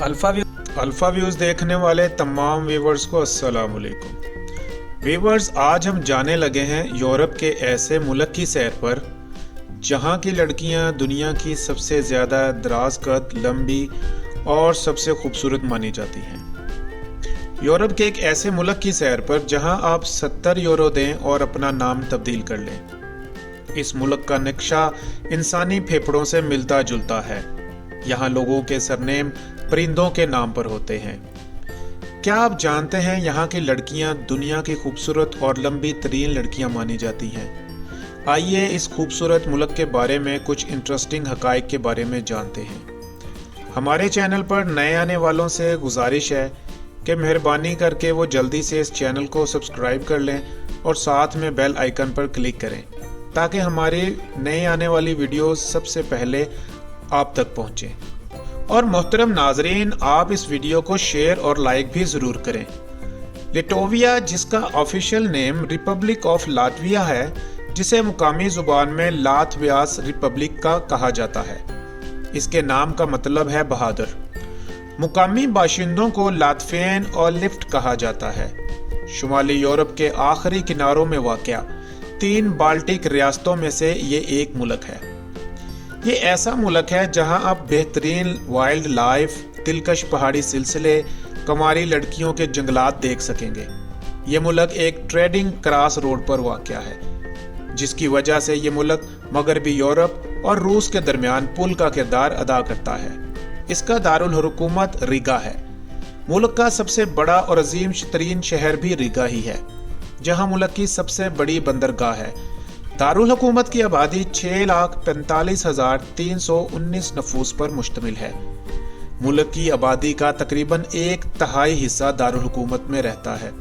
Alpha views देखने वाले तमाम व्यूवर्स को अस्सलाम वालेकुम। व्यूवर्स, आज हम जाने लगे हैं यूरोप के ऐसे मुल्क की सैर पर जहां की लड़कियां दुनिया की सबसे ज़्यादा दराज कद, लंबी और सबसे खूबसूरत मानी जाती हैं। यूरोप के एक ऐसे मुल्क की सैर पर जहां आप 70 यूरो दें और अपना नाम तब्दील कर लें। इस मुल्क का नक्शा इंसानी फेफड़ों से मिलता जुलता है। यहाँ लोगों के सरनेम परिंदों के नाम पर होते हैं। क्या आप जानते हैं यहाँ की लड़कियाँ दुनिया की खूबसूरत और लंबी तरीन लड़कियाँ मानी जाती हैं? आइए इस खूबसूरत मुल्क के बारे में कुछ इंटरेस्टिंग हकाइक के बारे में जानते हैं। हमारे चैनल पर नए आने वालों से गुजारिश है कि मेहरबानी करके वो जल्दी से इस चैनल को सब्सक्राइब कर लें और साथ में बेल आइकन पर क्लिक करें ताकि हमारी नए आने वाली वीडियोस सबसे पहले आप तक पहुंचे। और मोहतरम नाजरीन, आप इस वीडियो को शेयर और लाइक भी ज़रूर करें। लिटोविया, जिसका official name Republic of Latvia है, जिसे मुकामी ज़ुबान में लातवियास रिपब्लिक का कहा जाता है, इसके नाम का मतलब है बहादुर। मुकामी बाशिंदों को लातफेन और लिफ्ट कहा जाता है। शुमाली यूरोप के आखिरी किनारों में वाक़या 3 बाल्टिक रियासतों में से ये एक मुल्क है। ये ऐसा मुल्क है जहां आप बेहतरीन वाइल्ड लाइफ, दिलकश पहाड़ी सिलसिले, कमारी लड़कियों के जंगलात देख सकेंगे। ये मुल्क एक ट्रेडिंग क्रॉस रोड पर वाक़या है, जिसकी वजह से ये मुल्क मगरबी यूरोप और रूस के दरमियान पुल का किरदार अदा करता है। इसका दारुल हुकूमत रीगा है। मुल्क का सबसे बड़ा और अजीम तरीन शहर भी रीगा ही है, जहां मुल्क की सबसे बड़ी बंदरगाह है। दारुल हुकूमत की आबादी 6,45,319 नफूस पर मुश्तमिल है। मुल्क की आबादी का तकरीबन 1/3 हिस्सा दारुल हुकूमत में रहता है।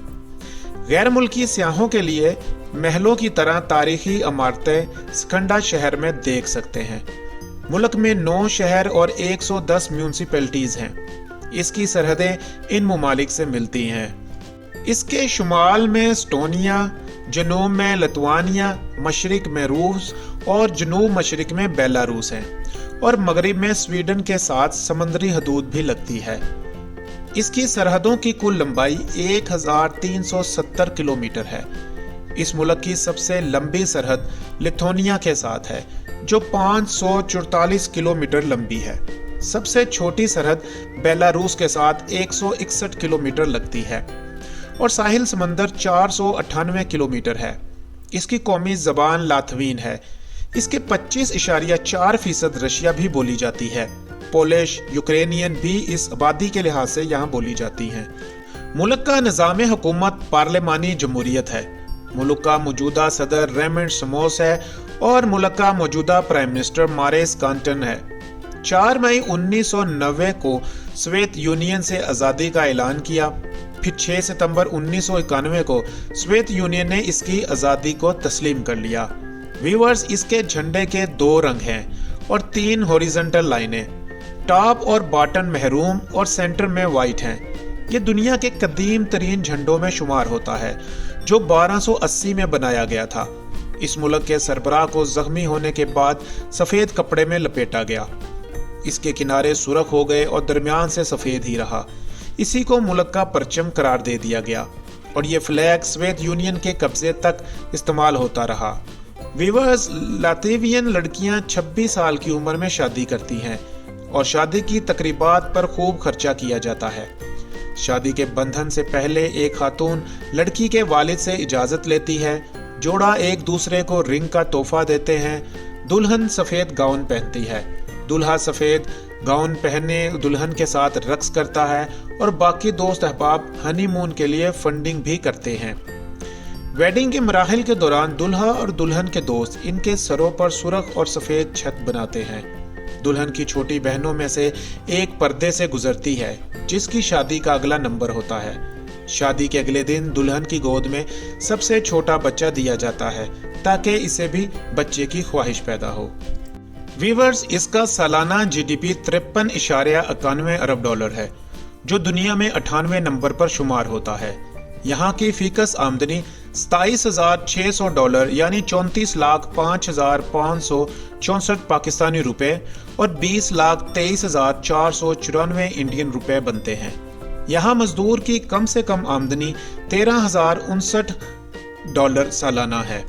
गैर मुल्की सियाहों के लिए महलों की तरह तारीखी इमारतें स्कंडा शहर में देख सकते हैं। मुल्क में 9 शहर और 110 म्यूनसिपैलिटीज हैं। इसकी सरहदें इन ममालिक से मिलती हैं। इसके शुमाल में एस्टोनिया, जनूब में लिथुआनिया, मशरिक में रूस और जनूब मशरिक में बेलारूस है, और मगरिब में स्वीडन के साथ समंदरी हदूद भी लगती है। इसकी सरहदों की कुल लंबाई 1370 किलोमीटर है। इस मुल्क की सबसे लंबी सरहद लिथुआनिया के साथ है, जो 544 किलोमीटर लंबी है। सबसे छोटी सरहद बेलारूस के साथ 161 किलोमीटर लगती है, और साहिल समंदर 498 किलोमीटर है। इसकी कौमी ज़बान लातवीन है। इसके 25.4% रशिया भी बोली जाती है। पोलिश, यूक्रेनियन भी इस आबादी के लिहाज से यहाँ बोली जाती हैं। मुल्क का निज़ाम हुकूमत पार्लिमानी जमहूरियत है। मुल्क का मौजूदा सदर रेमंड समोस है और मुल्क का मौजूदा प्राइम मिनिस्टर मारेस कांटन है। 4 मई 1990 को सोवियत यूनियन से आज़ादी का ऐलान किया। फिर 6 सितंबर 1991 को सोवियत यूनियन ने इसकी आज़ादी को तस्लीम कर लिया। व्यूअर्स, इसके झंडे के 2 रंग हैं और 3 हॉरिजॉन्टल लाइनें। टॉप और बॉटम महरून और सेंटर में वाइट हैं। ये दुनिया के कदीम तरीन झंडों में शुमार होता है, जो 1280 में बनाया गया था। इस मुल्क के सरबराह को जख्मी होने के बाद सफ़ेद कपड़े में लपेटा गया। इसके किनारे सुर्ख हो गए और दरमियान से सफ़ेद ही रहा। इसी को मुल्क का परचम करार दे दिया गया, और ये फ्लैग सोवियत यूनियन के कब्जे तक इस्तेमाल होता रहा। व्यूअर्स, लातवियन लड़कियां 26 साल की उम्र में शादी करती हैं, और शादी की तकरीबात पर खूब खर्चा किया जाता है। शादी के बंधन से पहले एक खातून लड़की के वालिद से इजाज़त लेती है। जोड़ा एक दूसरे को रिंग का तोहफा देते हैं। दुल्हन सफ़ेद गाउन पहनती है। दूल्हा सफ़ेद गाउन पहने दुल्हन के साथ रक्स करता है, और बाकी दोस्त अहबाब हनीमून के लिए फंडिंग भी करते हैं। वेडिंग के मराहिल के दौरान दुल्हा और दुल्हन के दोस्त इनके सरों पर सुर्ख और सफ़ेद छत बनाते हैं। दुल्हन की छोटी बहनों में से एक पर्दे से गुजरती है, जिसकी शादी का अगला नंबर होता है। शादी के अगले दिन दुल्हन की गोद में सबसे छोटा बच्चा दिया जाता है, ताकि इसे भी बच्चे की ख्वाहिश पैदा हो। व्यूअर्स, इसका सालाना जीडीपी 53.91 अरब डॉलर है, जो दुनिया में 98 नंबर पर शुमार होता है। यहाँ की फीकस आमदनी $27,600 यानी 34,05,564 पाकिस्तानी रुपए और 20,23,494 इंडियन रुपए बनते हैं। यहाँ मजदूर की कम से कम आमदनी $13,059 सालाना है।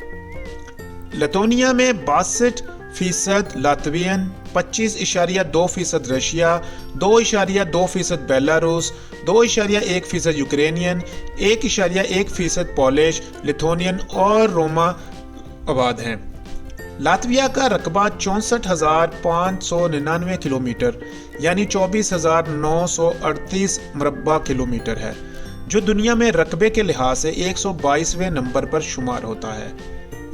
लिथुआनिया में 62% Latvian, 25.2% Russia, 2.2% Belarus, 2.1% Ukrainian, 1.1% Polish, Lithuanian और रोमा आबाद हैं। लातविया का रकबा 64,599 किलोमीटर यानी 24,938 मुरब्बा किलोमीटर है, जो दुनिया में रकबे के लिहाज से 122वें नंबर पर शुमार होता है।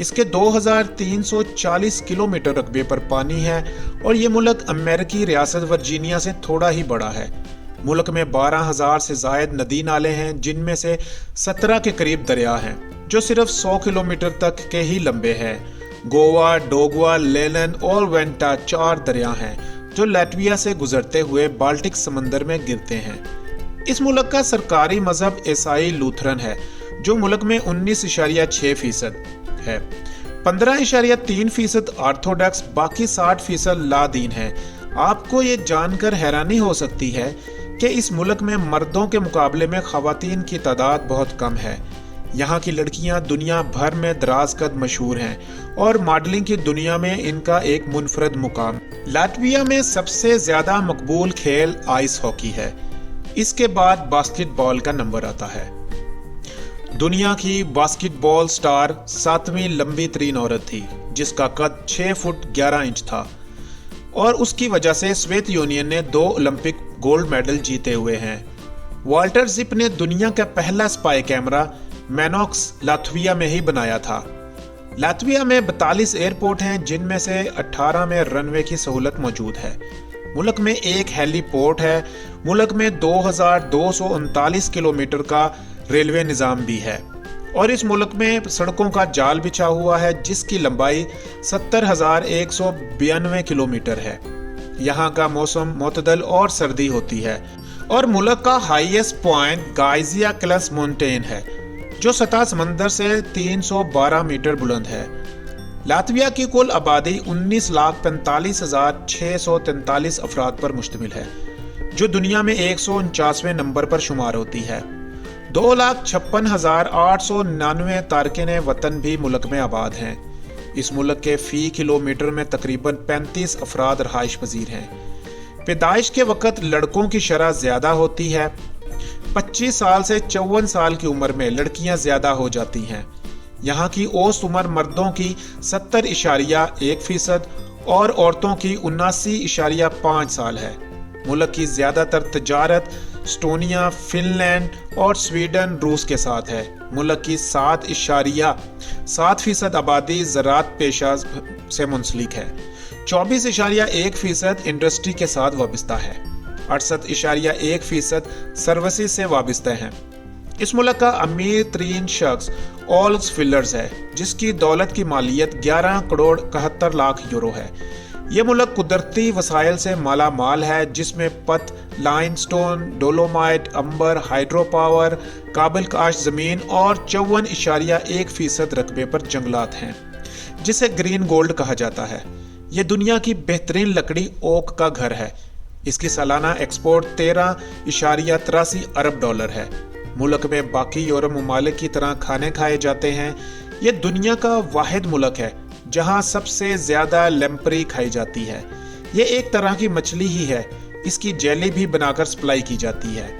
इसके 2,340 किलोमीटर रकबे पर पानी है और ये मुल्क अमेरिकी रियासत वर्जीनिया से थोड़ा ही बड़ा है। मुल्क में 12,000 से जायद नदी नाले हैं, जिनमें से 17 के करीब दरिया हैं, जो सिर्फ 100 किलोमीटर तक के ही लंबे हैं। गोवा, डोगवा, लेलन और वेंटा 4 दरिया हैं, जो लातविया से गुजरते हुए बाल्टिक समंदर में गिरते हैं। इस मुल्क का सरकारी मजहब ईसाई लूथरन है, जो मुल्क में 19.6% है। 15.3% ऑर्थोडॉक्स, बाकी 60% लादीन है। आपको ये जानकर हैरानी हो सकती है कि इस मुल्क में मर्दों के मुकाबले में खवातीन की तादाद बहुत कम है। यहाँ की लड़कियाँ दुनिया भर में दराज कद मशहूर हैं और मॉडलिंग की दुनिया में इनका एक मुनफरद मुकाम। लातविया में सबसे ज्यादा मकबूल खेल आइस हॉकी है। इसके बाद बास्केटबॉल का नंबर आता है। दुनिया की बास्केटबॉल स्टार 7वीं लंबी तरीन औरत थी, जिसका कद 6 फुट 11 इंच था और उसकी वजह से सोवियत यूनियन ने 2 ओलंपिक गोल्ड मेडल जीते हुए हैं। वाल्टर जिप ने दुनिया का पहला स्पाई कैमरा मैनॉक्स लातविया में ही बनाया था। लातविया में 42 एयरपोर्ट हैं, जिनमें से 18 में रनवे की सहूलत मौजूद है। मुल्क में एक हेलीपोर्ट है। मुल्क में 2,239 किलोमीटर का रेलवे निज़ाम भी है और इस मुल्क में सड़कों का जाल बिछा हुआ है, जिसकी लंबाई 70,192 किलोमीटर है। यहाँ का मौसम मुतदल और सर्दी होती है और मुल्क का हाईएस्ट पॉइंट गाइजिया क्लस माउंटेन है, जो सतह समंदर से 312 मीटर बुलंद है। लातविया की कुल आबादी 19,45,643 अफराद पर मुश्तमिल है, जो दुनिया में 149वें नंबर पर शुमार होती है। 2,56,899 तारकिन वतन भी मुल्क में आबाद हैं। इस मुल्क के फी किलोमीटर में तकरीबन 35 अफराद रहाइश पजीर हैं। पैदाइश के वक्त लड़कों की शरह ज्यादा होती है। 25 साल से 54 साल की उम्र में लड़कियां ज्यादा हो जाती हैं। यहाँ की औसत उम्र मर्दों की 70.1% और औरतों की 79.5 साल है। मुल्क की ज्यादातर तजारत एस्टोनिया, फिनलैंड और स्वीडन, रूस के साथ है। मुल्क की 7.7% आबादी ज़राअत पेशा से मुंसलिक है। 24.1% इंडस्ट्री के साथ वाबस्ता है। 68.1% सर्विसेज से वाबस्ता हैं। इस मुल्क का अमीर तरीन शख्स ऑल्स फिलर्स है, जिसकी दौलत की मालियत 11 करोड़ 71 लाख यूरो है। यह मुल्क कुदरती वसाइल से माला माल है, जिसमें पत, लाइमस्टोन, डोलोमाइट, अंबर, हाइड्रो पावर, काबिल काश जमीन और 54.1% रकबे पर जंगलात हैं, जिसे ग्रीन गोल्ड कहा जाता है। यह दुनिया की बेहतरीन लकड़ी ओक का घर है। इसकी सालाना एक्सपोर्ट 13.83 अरब डॉलर है। मुल्क में बाकी यूरोप ममालिक की तरह खाने खाए जाते हैं। यह दुनिया का वाहिद मुल्क है जहां सबसे ज्यादा लेम्परी खाई जाती है। यह एक तरह की मछली ही है। इसकी जेली भी बनाकर सप्लाई की जाती है।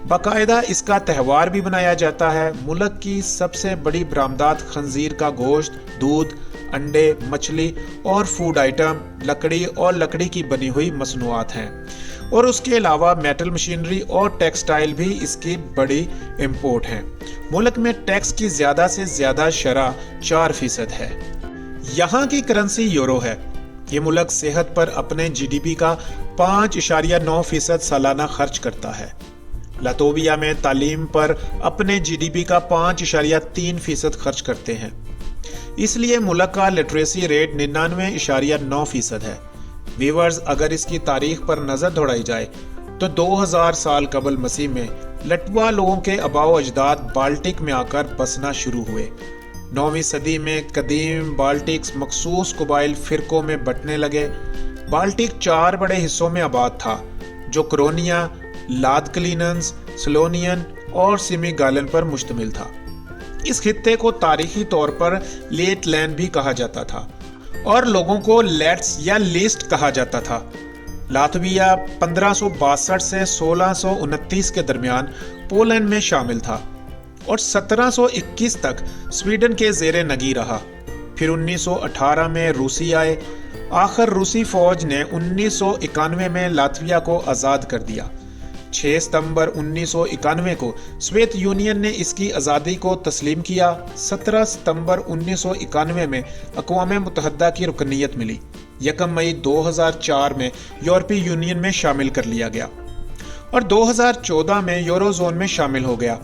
बाकायदा इसका त्यौहार भी मनाया जाता है। मुल्क की सबसे बड़ी बरामदात खंजीर का गोश्त, दूध, अंडे, मछली और फूड आइटम, लकड़ी और लकड़ी की बनी हुई मसनूआत हैं और उसके अलावा मेटल मशीनरी और टेक्सटाइल भी इसकी बड़ी इंपोर्ट हैं। मुल्क में टैक्स की ज्यादा से ज्यादा शरह 4% है। यहाँ की करेंसी यूरो है। ये मुल्क सेहत पर अपने जीडीपी का 5.9% सालाना खर्च करता है। लातविया में तालीम पर अपने जीडीपी का 5.3% खर्च करते हैं। इसलिए मुल्क का लिटरेसी रेट 99.9% है। व्यूअर्स, अगर इसकी तारीख पर नजर दौड़ाई जाए तो 2000 साल कबल मसीह में लटवा लोगों के आबाओ अजदाद बाल्टिक में आकर बसना शुरू हुए। 9वीं सदी में कदीम बाल्टिक्स मखसूस कबाइल फिरकों में बंटने लगे। बाल्टिक 4 बड़े हिस्सों में आबाद था, जो क्रोनिया, लादक्लिनन्स, स्लोनियन और सिमीगालन पर मुश्तमिल था। इस खित्ते को तारीखी तौर पर लेटलैंड भी कहा जाता था और लोगों को लेट्स या लिस्ट कहा जाता था। लातविया 1562 से 1629 के दरमियान पोलैंड में शामिल था और 1721 तक स्वीडन के जेरे नगी रहा। फिर 1918 में रूसी आए। आखिर रूसी फौज ने 1991 में लातविया को आज़ाद कर दिया। 6 सितंबर 1991 को सोवियत यूनियन ने इसकी आज़ादी को तस्लीम किया। 17 सितंबर 1991 में अक़वाम मुत्तहदा की रुकनीत मिली। 1 मई 2004 में यूरोपीय यूनियन में शामिल कर लिया गया और 2014 में यूरोजोन में शामिल हो गया।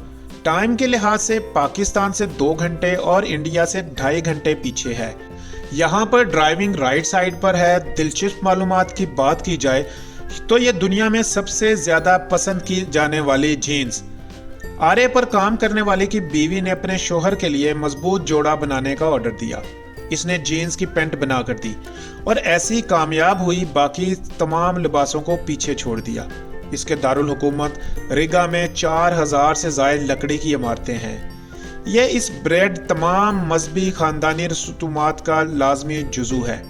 टाइम के लिहाज से पाकिस्तान से 2 घंटे और इंडिया से 2.5 घंटे पीछे है। यहाँ पर ड्राइविंग राइट साइड पर है। दिलचस्प मालूमात की बात की जाए तो ये दुनिया में सबसे ज्यादा पसंद की जाने वाली जीन्स। आरे पर काम करने वाले की बीवी ने अपने शोहर के लिए मजबूत जोड़ा बनाने का ऑर्डर दिया। इसने जीन्स की पैंट बना कर दी और ऐसी कामयाब हुई, बाकी तमाम लिबासों को पीछे छोड़ दिया। इसके दारुल हुकूमत रिगा में 4000 से ज़ायद लकड़ी की इमारतें हैं। यह इस ब्रेड तमाम मजहबी खानदानी रसूमात का लाजमी जुजू है।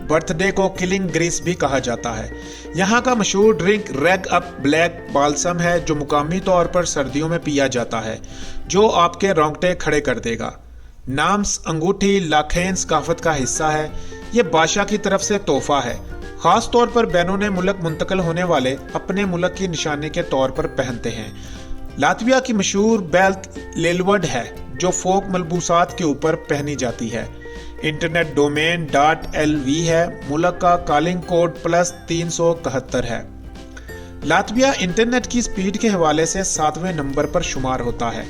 बर्थडे को किलिंग ग्रीस भी कहा जाता है। यहाँ का मशहूर ड्रिंक रेग अप ब्लैक बाल्सम है, जो मुकामी तौर पर सर्दियों में पिया जाता है, जो आपके रोंगटे खड़े कर देगा। नाम्स अंगूठी लाखेन सकाफत का हिस्सा है। ये बादशाह की तरफ से तोहफा है। खास तौर पर बैरून मुल्क मुंतकिल होने वाले अपने मुल्क की निशानी के तौर पर पहनते हैं। लातविया की मशहूर बेल्ट लेलवर्ड है, जो फोक मलबूसात के ऊपर पहनी जाती है। इंटरनेट डोमेन .lv है। मुल्क का कॉलिंग कोड +371 है। लातविया इंटरनेट की स्पीड के हवाले से 7वें नंबर पर शुमार होता है।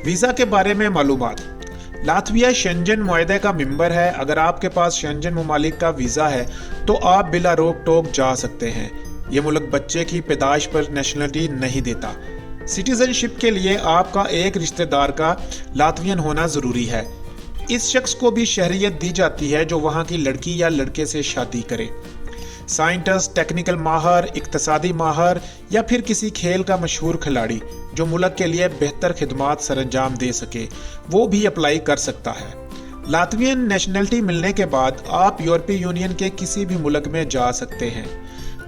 वीज़ा के बारे में मालूमात। लातविया शेंजन मुआहदे का मेंबर है। अगर आपके पास शेंजन ममालिक का वीज़ा है तो आप बिला रोक टोक जा सकते हैं। ये मुल्क बच्चे की पैदाइश पर नेशनलिटी नहीं देता। सिटीजनशिप के लिए आपका एक रिश्तेदार का लातवियन होना ज़रूरी है। इस शख्स को भी शहरियत दी जाती है जो वहाँ की लड़की या लड़के से शादी करे। साइंटिस्ट, टेक्निकल माहर, इक्तसादी माहर या फिर किसी खेल का मशहूर खिलाड़ी जो मुल्क के लिए बेहतर खिदमात सरंजाम दे सके, वो भी अप्लाई कर सकता है। लातवियन नेशनलिटी मिलने के बाद आप यूरोपीय यूनियन के किसी भी मुल्क में जा सकते हैं।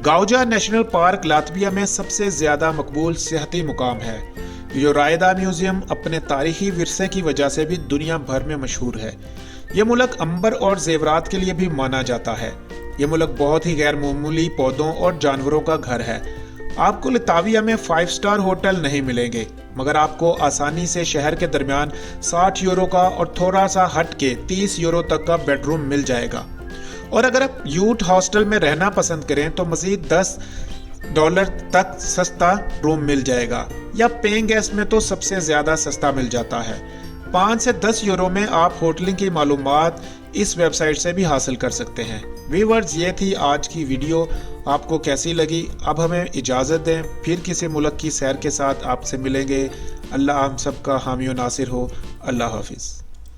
गाउजा नेशनल पार्क लातविया में सबसे ज्यादा मकबूल सियाहती मुकाम है। योराइदा म्यूजियम अपने तारीखी विरसे की वजह से भी दुनिया भर में मशहूर है। ये मुल्क अंबर और जेवरात के लिए भी माना जाता है। ये मुल्क बहुत ही गैर मामूली पौधों और जानवरों का घर है। आपको लिताविया में 5 स्टार होटल नहीं मिलेंगे, मगर आपको आसानी से शहर के दरमियान 60 यूरो का और थोड़ा सा हट के 30 यूरो तक का बेडरूम मिल जाएगा। और अगर आप यूथ हॉस्टल में रहना पसंद करें तो मजीद $10 तक सस्ता रूम मिल जाएगा, या पेइंग गेस्ट में तो सबसे ज्यादा सस्ता मिल जाता है। 5 से 10 यूरो में आप होटलिंग की मालूमात इस वेबसाइट से भी हासिल कर सकते हैं। व्यूअर्स, ये थी आज की वीडियो। आपको कैसी लगी? अब हमें इजाज़त दें, फिर किसी मुल्क की सैर के साथ आपसे मिलेंगे। अल्लाह हम सबका हामी व नासिर हो। अल्लाह हाफिज़।